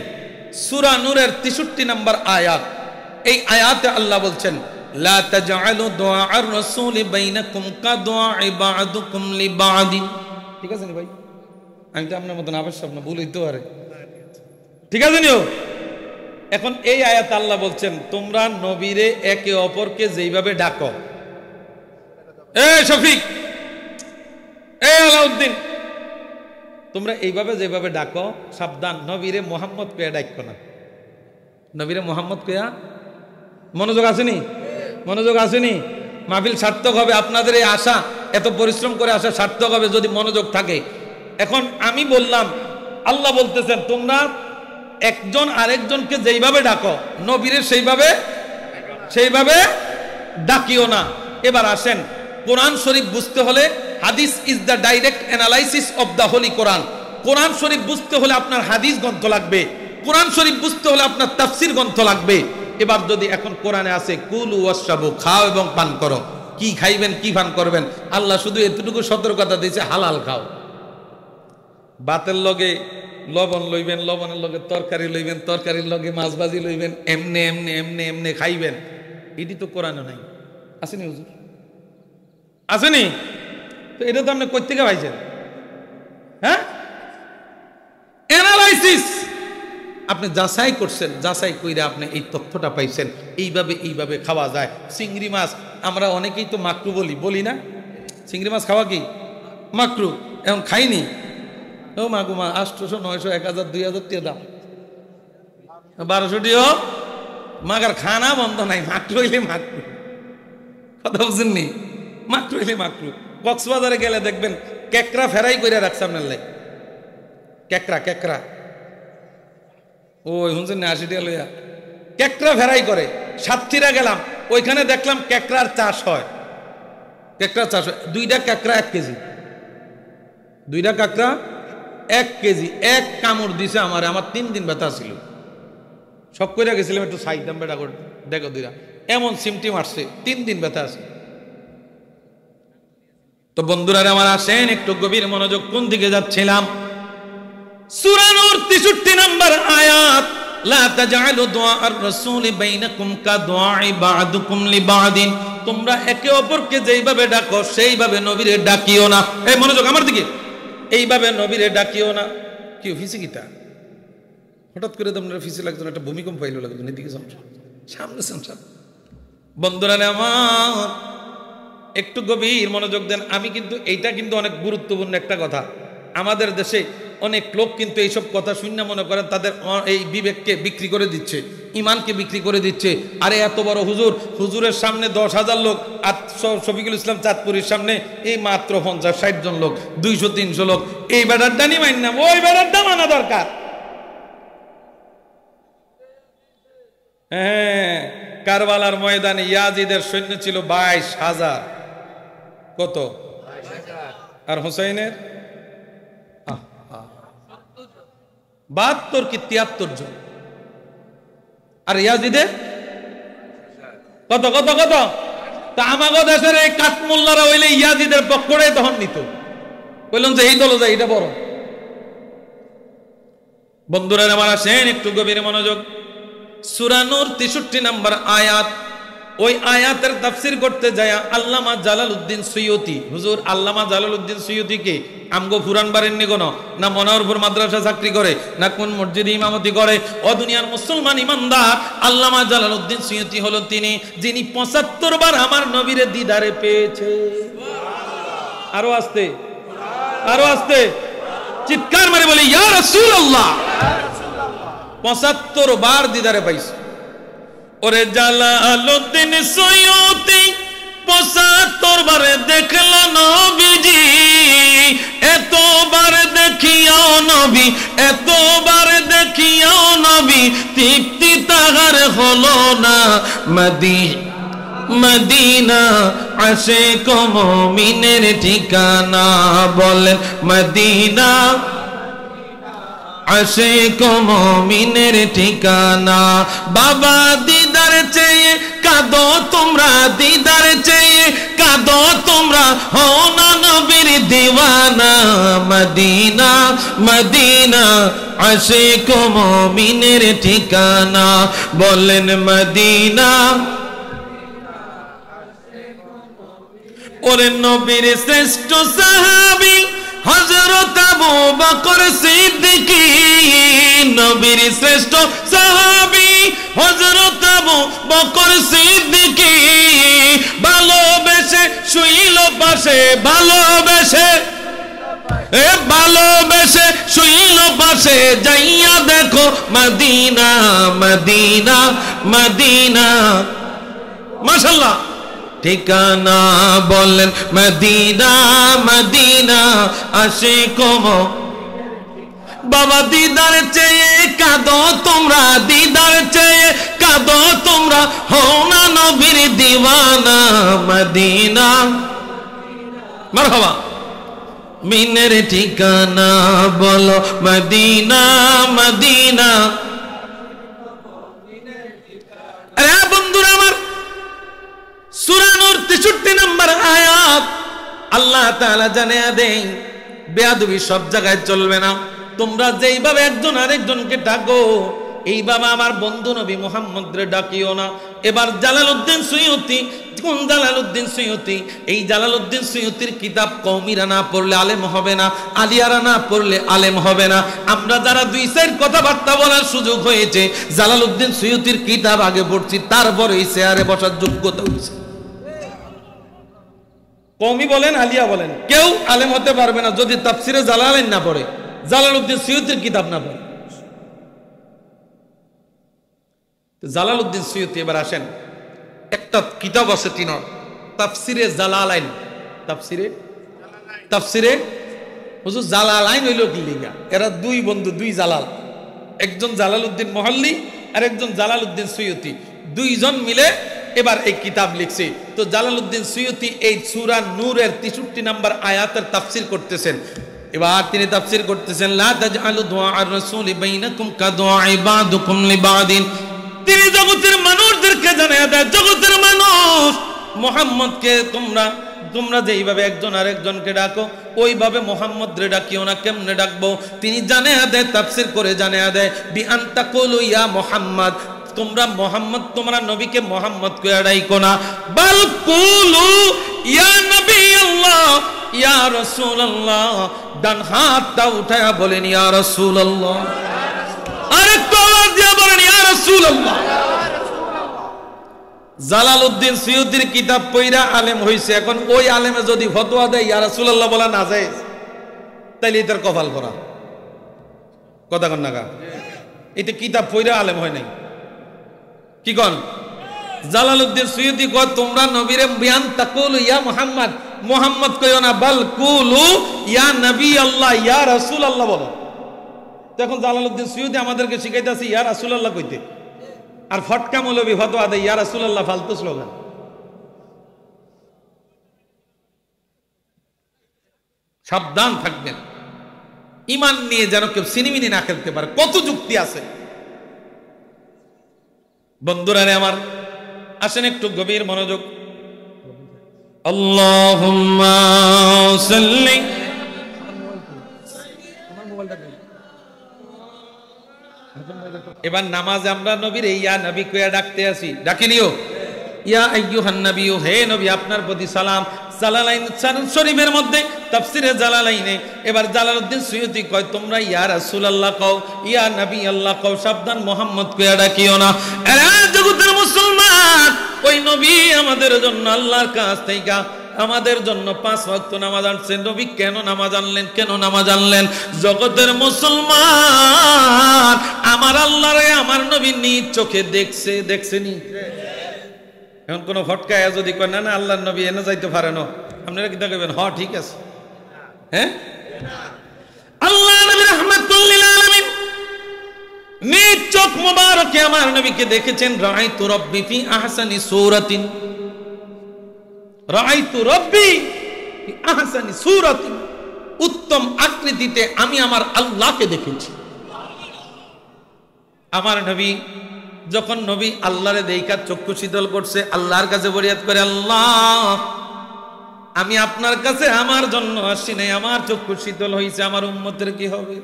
A: সূরা নূরের 63 নম্বর আয়াত। এই আয়াতে আল্লাহ বলছেন, লা তাজআলু দুআআর রাসূলি বাইনাকুম কাদুআই বা'দুকুম লিবা'দিন। ঠিক আছে নি ভাই? আমি তো আপনার মতন আবশ্যক না, ভুল হইতে পারে, ঠিক আছে নিও। এখন এই আয়াতে আল্লাহ বলছেন, তোমরা নবীরে একে অপরকে যেইভাবে ডাকো, এ শফিক, এ আলাউদ্দিন, তোমরা এইভাবে যেভাবে ডাকো, সাবধান, নবীরে মোহাম্মদ কইয়া ডাকো না, নবীরে মোহাম্মদ কইয়া। মনোযোগ আসেনি? মনোযোগ আসেনি? মাহফিল সার্থক হবে, আপনাদের এই আশা, এত পরিশ্রম করে আসা সার্থক হবে যদি মনোযোগ থাকে। এখন আমি বললাম, আল্লাহ বলতেছেন তোমরা একজন আরেকজনকে যেইভাবে ডাকো, নবীরে সেইভাবে ডাকিও না। এবার আসেন, কোরআন শরীফ বুঝতে হলে, hadith is the direct analysis of the holy Quran. Quran Sharif বুঝতে হলে আপনার হাদিস গ্রন্থ লাগবে, কোরআন শরীফ বুঝতে হলে আপনার তাফসীর গ্রন্থ লাগবে। এবার যদি এখন কোরআনে আছে কুলু ওয়াশরাবু, খাও এবং পান করো, কি খাইবেন কি পান করবেন, আল্লাহ শুধু এতটুকু সতর্কতা দিয়েছে, হালাল খাও। ভাতের লগে লবণ লইবেন, লবণের লগে তরকারি লইবেন, তরকারির লগে মাছ ভাজি লইবেন, এমনে এমনে এমনে এমনে খাইবেন, এটি তো কোরআনে নাই। আসেনি হুজুর? আসেনি? তো এটা তো আপনি কই থেকে পাইছেন? হ্যাঁ, অ্যানালাইসিস আপনি যাচাই করছেন, যাচাই কইরা আপনি এই তথ্যটা পাইছেন, এইভাবে খাওয়া যায়। চিংড়ি মাছ আমরা অনেকেই তো মাকরু বলি না? চিংড়ি মাছ খাওয়া কি মাকরু? এখন খাইনি, ও মাগুমা 800 900 1000 2000 টাকা দাম, 1200 টিও মাগার খানা বন্ধ নাই, মাকরু হইলে মাকরু। কথা বুঝেননি? মাকরু হইলে মাকরু। কক্সবাজারে গেলে দেখবেন কেকড়া ফেরাই করে রাখছে আপনার লাই, কেকড়া ওই শুনছেন না, 80 টাকা লইয়া কেকড়া ফেরাই করে। সাতক্ষীরা গেলাম, ওইখানে দেখলাম কেকড়ার চাষ হয়, কেকড়ার চাষ হয়। 2টা কেকড়া 1 কেজি, 2টা কাঁকড়া 1 কেজি। এক কামড় দিছে আমার 3 দিন ব্যথা ছিল, সব কইরা গেছিলাম একটু সাইদাম বেটা করে দেখো, দুইটা এমন সিমটি মারছে, 3 দিন ব্যথা আছে। তো বন্ধুরা আমার, আসেন একটু গভীর মনোযোগ, কোন দিকে যাচ্ছিলাম? সূরা নূর 63 নম্বর আয়াত, লা তাজআলু দুআআর রাসূলি বাইনাকুম কাদুআই বা'দুকুম লিবা'দিন। তোমরা একে অপরকে যেইভাবে ডাকো সেইভাবে নবীরে ডাকিও না। এই মনোযোগ আমার দিকে, এইভাবে নবীরে ডাকিও না। কি অফিসে গিতা হঠাৎ করে তোমরা অফিসে লাগতো না, একটা ভূমিকম্প পাইলো লাগতো, এদিকে সামনে সামনে। বন্ধুরা আমার একটু গভীর মনোযোগ দেন। আমি কিন্তু এইটা কিন্তু অনেক গুরুত্বপূর্ণ একটা কথা। আমাদের দেশে অনেক লোক কিন্তু এইসব কথা শুনে মনে করেন তাদের এই বিবেককে বিক্রি করে দিচ্ছে, ইমানকে বিক্রি করে দিচ্ছে। আরে এত বড় হুজুরের সামনে 10,000 লোক, আর শফিকুল ইসলাম চাঁদপুরের সামনে এই মাত্র 50-60 জন লোক, 200-300 লোক। এই বেড়ার ডানি মাইন না, ওই বেড়ার দাম আনা দরকার। হ্যাঁ, কারবালার ময়দানে ইয়াজিদের সৈন্য ছিল 22,000। কত? আর হুসাইনের 72 কি 73 জন। আর ইয়াজিদের কত কত কত? তা আমাগো দেশের এই কাতমুল্লারা হইলে ইয়াজিদের পক্ষটাই তখন নিত, বললাম যে এই দল যায়, এটা বড়। বন্ধুরা আমার আসেন একটু গভীর মনোযোগ। সূরা নূর 63 নম্বর আয়াত, ওই আয়াতের তাফসীর করতে যায় আল্লামা জালালউদ্দিন সুয়ুতি। হুজুর আল্লামা জালালউদ্দিন সুয়ুতি কে? আমগো পুরান বাড়ির নিগণ না মনোহরপুর মাদ্রাসা চাকরি করে না কোন মসজিদে ইমামতি করে? ও দুনিয়ার মুসলমান ইমানদার, আল্লামা জালালউদ্দিন সুয়ুতি হলো তিনি যিনি 75 বার আমার নবীর দিদারে পেয়েছে। আরো আস্তে, আরো আস্তে চিৎকার মারে বলে ইয়া রাসূলুল্লাহ। 75 বার দিদারে পাইছে। ওরে জালালউদ্দিন সুয়ুতি 75 বারে দেখলো নবীজি, এতবার দেখিয়াও নবী, এতবার দেখিয়াও নবী, তৃপ্তি তাহার হলো না। মদিনা আশিক মুমিনের ঠিকানা, বলেন মদিনা আশিক মুমিনের ঠিকানা। বাবা দিদার চেয়ে কাঁদো তোমরা, দিদার চেয়ে কাঁদো তোমরা, হও না নবীর দিওয়ানা। মদিনা মদিনা আশিক মুমিনের ঠিকানা, বলেন মদিনা। ওরে নবীর শ্রেষ্ঠ সাহাবী হযরত আবু বকর সিদ্দিক, নবীর শ্রেষ্ঠ সাহাবী হযরত আবু বকর সিদ্দিক, ভালোবেসে শুইল পাশে, ভালোবেসে ভালোবেসে শুইল পাশে, যাইয়া দেখো মদিনা মদিনা মদিনা। মাশাআল্লাহ ঠিকানা, বলেন মদিনা মদিনা আশিক। বাবা দিদার চেয়ে কাঁদো তোমরা, দিদার চেয়ে কাঁদো তোমরা, হও না নবীর দিওয়ানা। মদিনা মারহাবা মিনের ঠিকানা, বলো মদিনা মদিনা। আরে বন্ধুরা আমার, সূরা নূর 63 নম্বর আয়াত, আল্লাহ তাআলা জানিয়ে দেন বেয়াদবি সব জায়গায় চলবে না। তোমরা যেইভাবে একজন আরেকজনকে ডাকো, এইভাবে আমার বন্ধু নবী মুহাম্মদ রে ডাকিও না। এবার জালালউদ্দিন সুয়ুতি, কোন জালালউদ্দিন সুয়ুতি? এই জালালউদ্দিন সুয়ুতির কিতাব কওমিরা না পড়লে আলেম হবে না, আলিয়ারা না পড়লে আলেম হবে না। আমরা যারা দুই সাইড কথাবার্তা বলার সুযোগ হয়েছে, জালালউদ্দিন সুয়ুতির কিতাব আগে পড়ছি, তারপরে এই চেয়ারে বসার যোগ্যতা হয়েছে। কওমি বলেন আলিয়া বলেন, কেউ আলেম হতে পারবে না যদি তাফসিরে জালালাইন না পড়ে, জালালউদ্দিন সুয়ুতির কিতাব না পড়ে। জালালউদ্দিন সুয়ুতি, এবার আসেন, একটা কিতাব আছে তিনার, তাফসিরে জালালাইন। তাফসিরে হুজুর জালালাইন হইল কি লিগা? এরা দুই বন্ধু, দুই জালাল, একজন জালালউদ্দিন মুহাল্লি আর একজন জালালউদ্দিন সুয়ুতি, দুইজন মিলে এবার এই কিতাব লিখছে। তো জালালউদ্দিন সুয়ুতি এই সূরা নূরের 63 নম্বর আয়াতের তাফসির করতেছেন। এবার তিনি তাফসির করতেছেন, লা তাজআলু দুআআর রাসূলি বাইনাকুম কাদুআ বাদুকুম লিবাদিন। তিনি জগতের মানুষদেরকে জানিয়ে দেয়, জগতের মানুষ মুহাম্মদকে তোমরা যেইভাবে একজন আরেকজনকে ডাকো, ওইভাবে মুহাম্মদ রে ডাকিও না। কেমনে ডাকবো? তিনি জানিয়ে দেয়, তাফসির করে জানিয়ে দেয়, বি আন তাকুলু ইয়া মুহাম্মদ, তোমরা মুহাম্মদ, তোমরা নবীকে মুহাম্মদ কইয়া ডাইকো না, বাল কুলু ইয়া নবী আল্লাহ ইয়া রাসূলুল্লাহ। ডান হাতটা উঠায়া বলেন ইয়া রাসূলুল্লাহ, আরেকটু আওয়াজ দিয়ে বলেন ইয়া রাসূলুল্লাহ। জালালউদ্দিন সুয়ুতির কিতাব পড়া আলেম হইছে, এখন ওই আলেমে যদি ফতোয়া দেয় ইয়া রাসূলুল্লাহ বলা না যায়, তাইলে এটার কপাল করা কথা কন না কা? এটা কিতাব পড়া আলেম হয় নাই, কি কন? জালালউদ্দিন সুয়ুতি কয় তোমরা নবীরে বিয়ান তাকুলু ইয়া মুহাম্মদ, মুহাম্মদ কইও না, বাল কুলু ইয়া নবী আল্লাহ ইয়া রাসূলুল্লাহ বলো। এখন জালালউদ্দিন সুয়ুতি আমাদেরকে শিখাইতেছে ইয়া রাসূলুল্লাহ কইতে, আর ফটকা মৌলবী ফতোয়া দেয় ইয়া রাসূলুল্লাহ, ফালতু স্লোগান। সাবধান থাকবেন, ঈমান নিয়ে যেন কেউ সিনিমিনি না খেলতে পারে। কত যুক্তি আছে বন্ধুরা রে আমার, আসেন একটু গভীর মনোযোগ। আল্লাহুম্মা সাল্লি এবার নামাজে আমরা নবীর ইয়া নবী কইয়া ডাকতে আসি, ডাকিনিও ইয়া আইয়ুহান নবিয়্যু, হে নবী আপনার প্রতি সালাম। জালালাইন শরীফের মধ্যে তাফসিরে জালালাইনে এবার জালালউদ্দিন সুয়ুতি কয় তোমরা ইয়া রাসূলুল্লাহ কও, ইয়া নবী আল্লাহ কও, সাবধান মুহাম্মদ কইয়া ডাকিও না। এরা জগতের মুসলমান, ওই নবী আমাদের জন্য আল্লাহর কাছ থেকে আমাদের জন্য 5 ওয়াক্ত নামাজ আনছেন। নবী কেন নামাজ আনলেন, কেন নামাজ আনলেন? জগতের মুসলমান, আমার আল্লাহরে আমার নবী নিজ চোখে দেখছে, দেখছেনি? এখন কোন ফটকায় যদি কয় না না আল্লাহর নবী এনে যাইতে পারে না, আপনারা কি দেখবেন হ ঠিক আছে? হ্যাঁ, আল্লাহ নবী রাহমাতুল লিল আলামিন নিজ চোখ মুবারকে আমার নবীকে দেখেছেন। রাআইতু রাব্বি ফি আহসানি সূরাতিন, রাআইতু রাব্বি ফি আহসানি সূরাতিন, উত্তম আকৃতিতে আমি আমার আল্লাহকে দেখেছি। আমার নবী যখন নবী আল্লাহরে দেইখা চক্ষু শীতল করছে, আল্লাহর কাছে ফরিয়াদ করে, আল্লাহ আমি আপনার কাছে আমার জন্য আসি নাই, আমার চক্ষু শীতল হইছে, আমার উম্মতের কি হবে?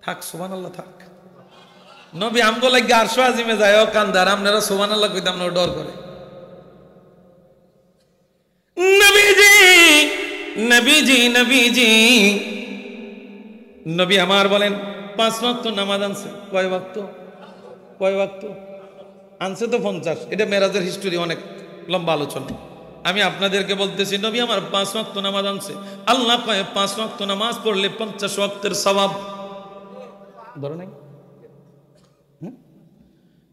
A: থাক সুবহানাল্লাহ থাক। নবী আমগো লাগি আরশ আজিমে যায় ও কান্দার, আপনারা সুবহানাল্লাহ কইতাম না ডর করে। নবীজি নবীজি নবীজি নবী আমার বলেন 5 ওয়াক্ত নামাজ আনছে। কয় ওয়াক্ত? কয় ওয়াক্ত আনছে? তো 50। এটা মেরাজের হিস্টোরি, অনেক লম্বা আলোচনা। আমি আপনাদেরকে বলতেছি নবী আমার 5 ওয়াক্ত নামাজ আনছে। আল্লাহ কয় 5 ওয়াক্ত নামাজ পড়লে 50 ওয়াক্তের সওয়াব। ধরো নাই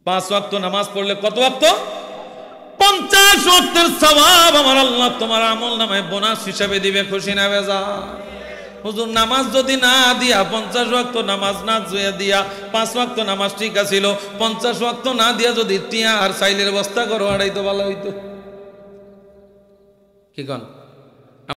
A: 5 ওয়াক্ত নামাজ পড়লে কত ওয়াক্ত? 50 ওয়াক্তের সওয়াব আমার আল্লাহ তোমার আমল নামায় বোনাস হিসাবে দিবে। খুশি না বেজা? হুজুর নামাজ যদি না দিয়া 50 ওয়াক্ত নামাজ না জুয়া দিয়া 5 ওয়াক্ত নামাজ ঠিক আছিল, 50 ওয়াক্ত না দিয়া যদি টিয়া আর সাইলের বস্তা করো আড়াই তো ভালো হইতো। কি কন?